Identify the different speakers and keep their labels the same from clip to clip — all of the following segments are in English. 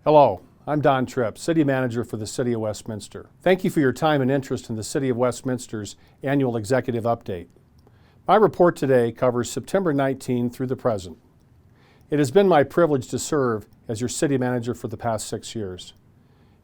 Speaker 1: Hello, I'm Don Tripp, City Manager for the City of Westminster. Thank you for your time and interest in the City of Westminster's annual executive update. My report today covers September 19 through the present. It has been my privilege to serve as your City Manager for the past 6 years.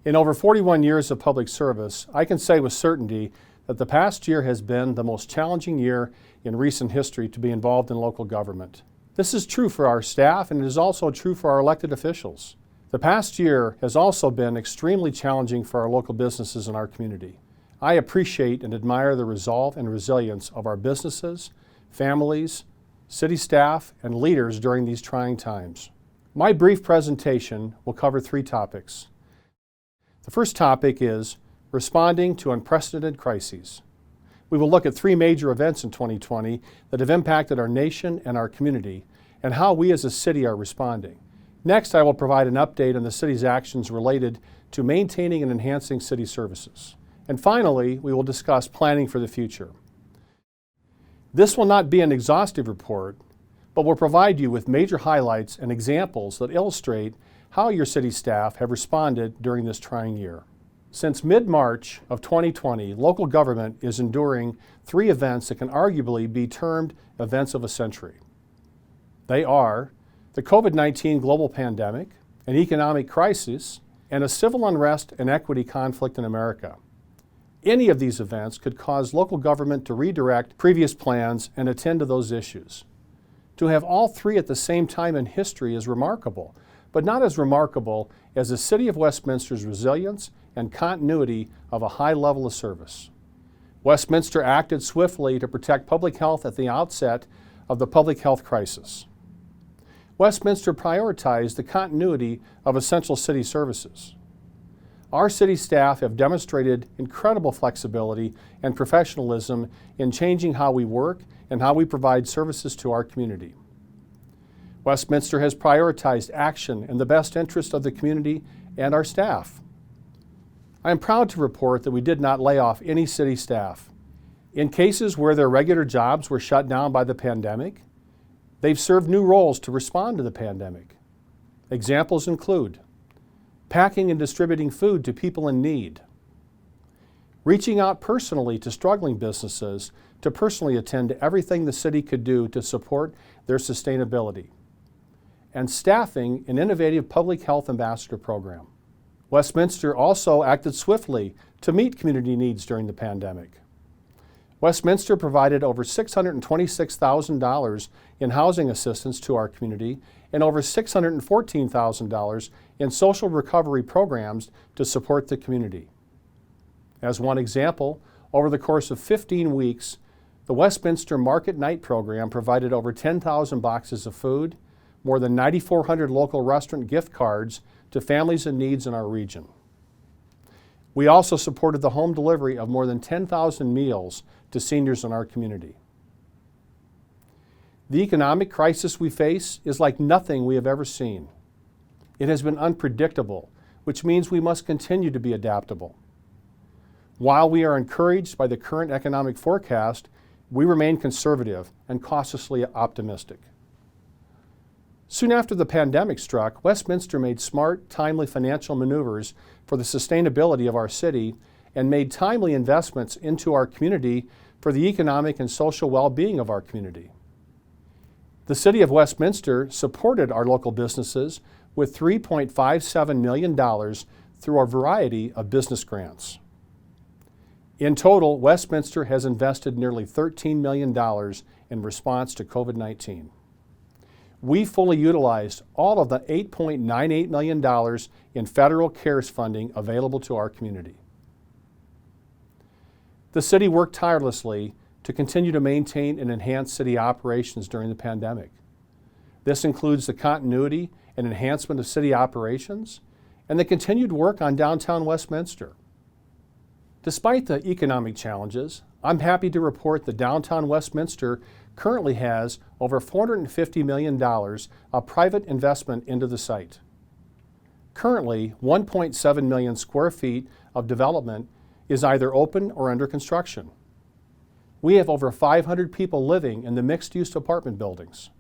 Speaker 1: In over 41 years of public service, I can say with certainty that the past year has been the most challenging year in recent history to be involved in local government. This is true for our staff, and it is also true for our elected officials. The past year has also been extremely challenging for our local businesses in our community. I appreciate and admire the resolve and resilience of our businesses, families, city staff, and leaders during these trying times. My brief presentation will cover 3 topics. The first topic is responding to unprecedented crises. We will look at 3 major events in 2020 that have impacted our nation and our community, and how we as a city are responding. Next, I will provide an update on the city's actions related to maintaining and enhancing city services. And finally, we will discuss planning for the future. This will not be an exhaustive report, but will provide you with major highlights and examples that illustrate how your city staff have responded during this trying year. Since mid-March of 2020, local government is enduring 3 events that can arguably be termed events of a century. They are the COVID-19 global pandemic, an economic crisis, and a civil unrest and equity conflict in America. Any of these events could cause local government to redirect previous plans and attend to those issues. To have all 3 at the same time in history is remarkable, but not as remarkable as the City of Westminster's resilience and continuity of a high level of service. Westminster acted swiftly to protect public health at the outset of the public health crisis. Westminster prioritized the continuity of essential city services. Our city staff have demonstrated incredible flexibility and professionalism in changing how we work and how we provide services to our community. Westminster has prioritized action in the best interest of the community and our staff. I am proud to report that we did not lay off any city staff. In cases where their regular jobs were shut down by the pandemic, they've served new roles to respond to the pandemic. Examples include packing and distributing food to people in need, reaching out personally to struggling businesses to personally attend to everything the city could do to support their sustainability, and staffing an innovative public health ambassador program. Westminster also acted swiftly to meet community needs during the pandemic. Westminster provided over $626,000 in housing assistance to our community and over $614,000 in social recovery programs to support the community. As one example, over the course of 15 weeks, the Westminster Market Night program provided over 10,000 boxes of food, more than 9,400 local restaurant gift cards to families in need in our region. We also supported the home delivery of more than 10,000 meals to seniors in our community. The economic crisis we face is like nothing we have ever seen. It has been unpredictable, which means we must continue to be adaptable. While we are encouraged by the current economic forecast, we remain conservative and cautiously optimistic. Soon after the pandemic struck, Westminster made smart, timely financial maneuvers for the sustainability of our city and made timely investments into our community for the economic and social well-being of our community. The City of Westminster supported our local businesses with $3.57 million through a variety of business grants. In total, Westminster has invested nearly $13 million in response to COVID-19. We fully utilized all of the $8.98 million in federal CARES funding available to our community. The city worked tirelessly to continue to maintain and enhance city operations during the pandemic. This includes the continuity and enhancement of city operations and the continued work on downtown Westminster. Despite the economic challenges, I'm happy to report that downtown Westminster currently has over $450 million of private investment into the site. Currently, 1.7 million square feet of development is either open or under construction. We have over 500 people living in the mixed-use apartment buildings.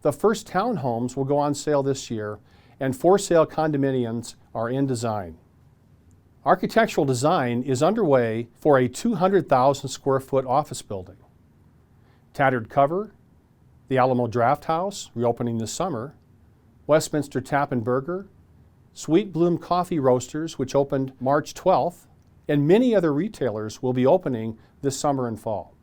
Speaker 1: The first townhomes will go on sale this year, and for-sale condominiums are in design. Architectural design is underway for a 200,000 square foot office building. Tattered Cover, the Alamo Draft House, reopening this summer, Westminster Tap and Burger, Sweet Bloom Coffee Roasters, which opened March 12th, and many other retailers will be opening this summer and fall.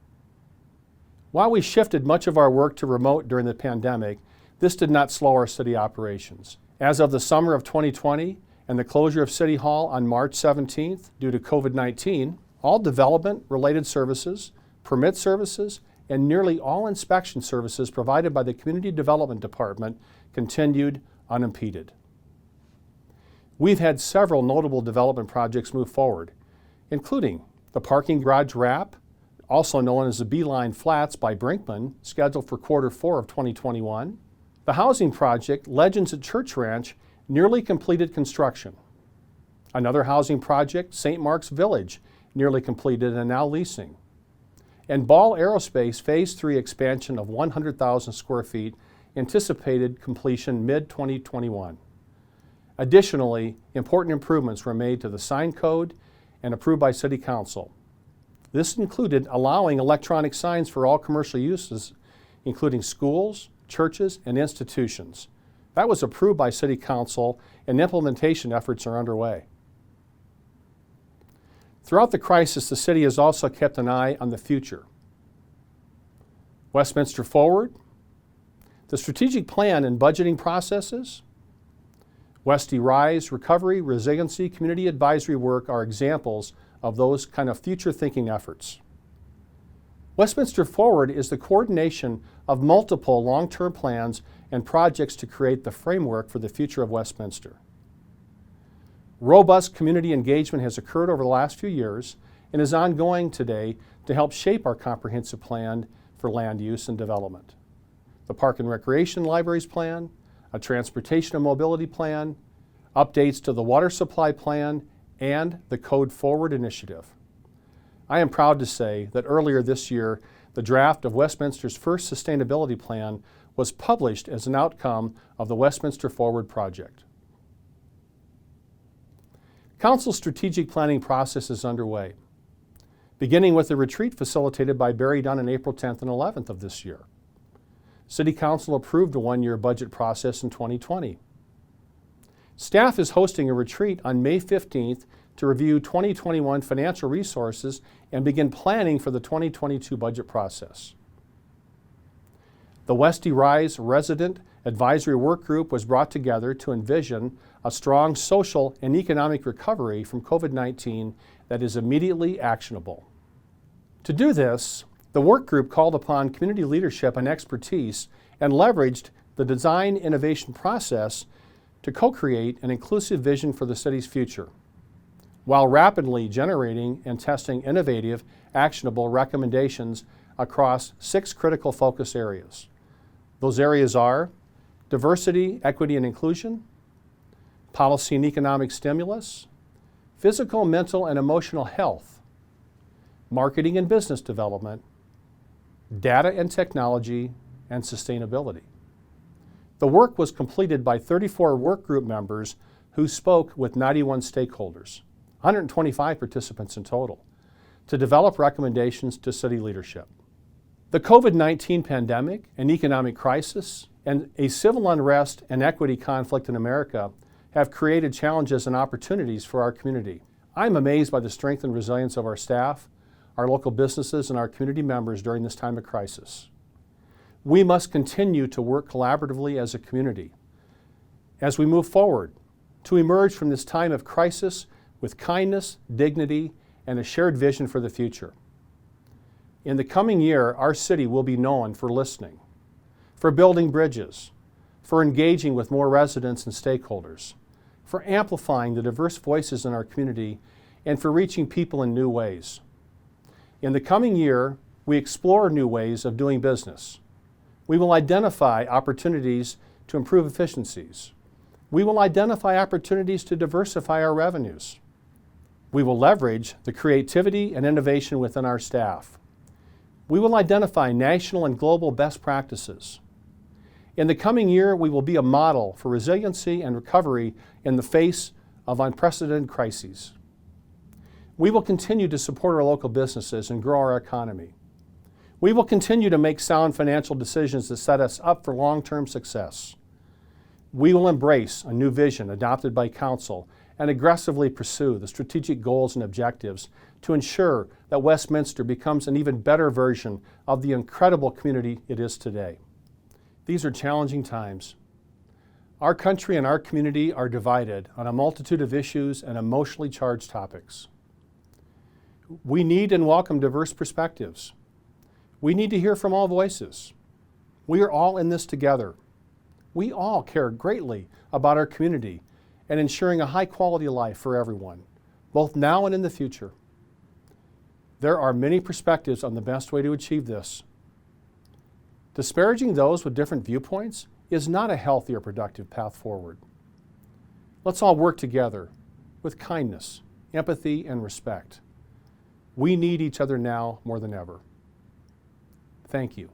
Speaker 1: While we shifted much of our work to remote during the pandemic, this did not slow our city operations. As of the summer of 2020 and the closure of City Hall on March 17th due to COVID-19, all development-related services, permit services, and nearly all inspection services provided by the Community Development Department continued unimpeded. We've had several notable development projects move forward, including the parking garage wrap, also known as the Beeline Flats by Brinkman, scheduled for Q4 of 2021. The housing project, Legends at Church Ranch, nearly completed construction. Another housing project, St. Mark's Village, nearly completed and now leasing. And Ball Aerospace Phase 3 expansion of 100,000 square feet, anticipated completion mid-2021. Additionally, important improvements were made to the sign code and approved by City Council. This included allowing electronic signs for all commercial uses, including schools, churches, and institutions. That was approved by City Council, and implementation efforts are underway. Throughout the crisis, the city has also kept an eye on the future. Westminster Forward, the strategic plan and budgeting processes, Westy Rise, recovery, resiliency, community advisory work are examples of those kind of future-thinking efforts. Westminster Forward is the coordination of multiple long-term plans and projects to create the framework for the future of Westminster. Robust community engagement has occurred over the last few years and is ongoing today to help shape our comprehensive plan for land use and development. The Park and Recreation Libraries Plan, a Transportation and Mobility Plan, updates to the Water Supply Plan, and the Code Forward Initiative. I am proud to say that earlier this year, the draft of Westminster's first sustainability plan was published as an outcome of the Westminster Forward project. Council's strategic planning process is underway, beginning with a retreat facilitated by Barry Dunn on April 10th and 11th of this year. City Council approved a one-year budget process in 2020. Staff is hosting a retreat on May 15th to review 2021 financial resources and begin planning for the 2022 budget process. The Westy Rise Resident Advisory Work Group was brought together to envision a strong social and economic recovery from COVID-19 that is immediately actionable. To do this, the work group called upon community leadership and expertise and leveraged the design innovation process to co-create an inclusive vision for the city's future, while rapidly generating and testing innovative, actionable recommendations across 6 critical focus areas. Those areas are diversity, equity, and inclusion, policy and economic stimulus, physical, mental, and emotional health, marketing and business development, data and technology, and sustainability. The work was completed by 34 work group members who spoke with 91 stakeholders, 125 participants in total, to develop recommendations to city leadership. The COVID-19 pandemic, an economic crisis, and a civil unrest and equity conflict in America have created challenges and opportunities for our community. I'm amazed by the strength and resilience of our staff, our local businesses, and our community members during this time of crisis. We must continue to work collaboratively as a community as we move forward to emerge from this time of crisis with kindness, dignity, and a shared vision for the future. In the coming year, our city will be known for listening, for building bridges, for engaging with more residents and stakeholders, for amplifying the diverse voices in our community, and for reaching people in new ways. In the coming year, we explore new ways of doing business. We will identify opportunities to improve efficiencies. We will identify opportunities to diversify our revenues. We will leverage the creativity and innovation within our staff. We will identify national and global best practices. In the coming year, we will be a model for resiliency and recovery in the face of unprecedented crises. We will continue to support our local businesses and grow our economy. We will continue to make sound financial decisions that set us up for long-term success. We will embrace a new vision adopted by Council and aggressively pursue the strategic goals and objectives to ensure that Westminster becomes an even better version of the incredible community it is today. These are challenging times. Our country and our community are divided on a multitude of issues and emotionally charged topics. We need and welcome diverse perspectives. We need to hear from all voices. We are all in this together. We all care greatly about our community and ensuring a high quality life for everyone, both now and in the future. There are many perspectives on the best way to achieve this. Disparaging those with different viewpoints is not a healthy or productive path forward. Let's all work together with kindness, empathy, and respect. We need each other now more than ever. Thank you.